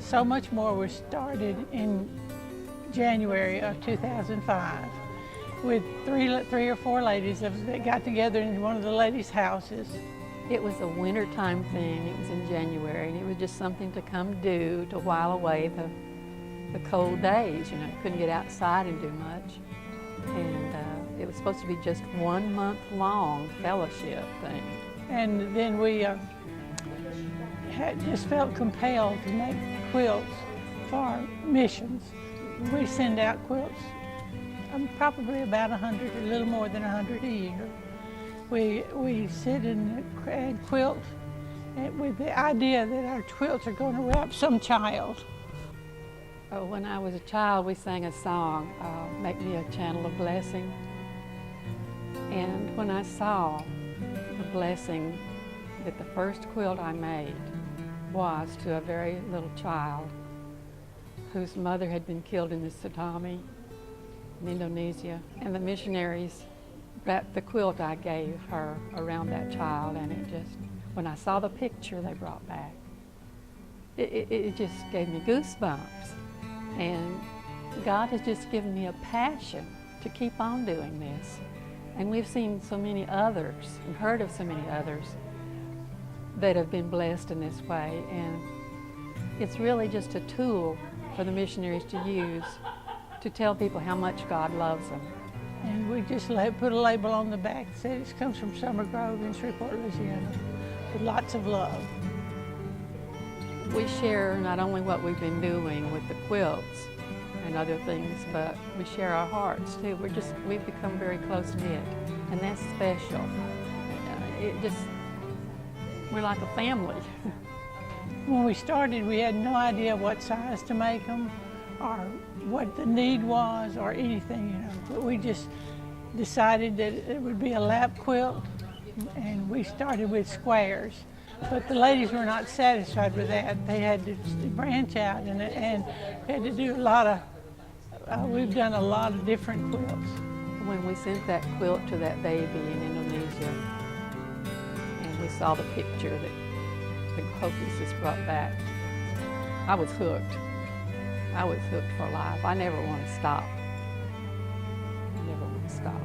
So Much More was started in January of 2005 with three or four ladies that got together in one of the ladies' houses. It was a wintertime thing. It was in January, and it was just something to come do to while away the cold days. You know, couldn't get outside and do much. And it was supposed to be just 1 month long fellowship thing. And then we just felt compelled to make quilts for missions. We send out quilts, probably about 100, a little more than 100 a year. We sit and quilt with the idea that our quilts are going to wrap some child. Oh, when I was a child, we sang a song, Make Me a Channel of Blessing. And when I saw the blessing that the first quilt I made was to a very little child whose mother had been killed in the tsunami in Indonesia, and the missionaries wrapped the quilt I gave her around that child, and it just, when I saw the picture they brought back, it just gave me goosebumps. And God has just given me a passion to keep on doing this. And we've seen so many others and heard of so many others that have been blessed in this way. And it's really just a tool for the missionaries to use to tell people how much God loves them. And we just put a label on the back that said it comes from Summer Grove in Shreveport, Louisiana, with lots of love. We share not only what we've been doing with the quilts and other things, but we share our hearts too. We've become very close-knit, and that's special. We're like a family. When we started, we had no idea what size to make them or what the need was or anything, you know. But we just decided that it would be a lap quilt, and we started with squares. But the ladies were not satisfied with that. They had to branch out and had to do a lot of, we've done a lot of different quilts. When we sent that quilt to that baby in Indonesia, and we saw the picture that the Hopeless brought back, I was hooked. I was hooked for life. I never want to stop. I never want to stop.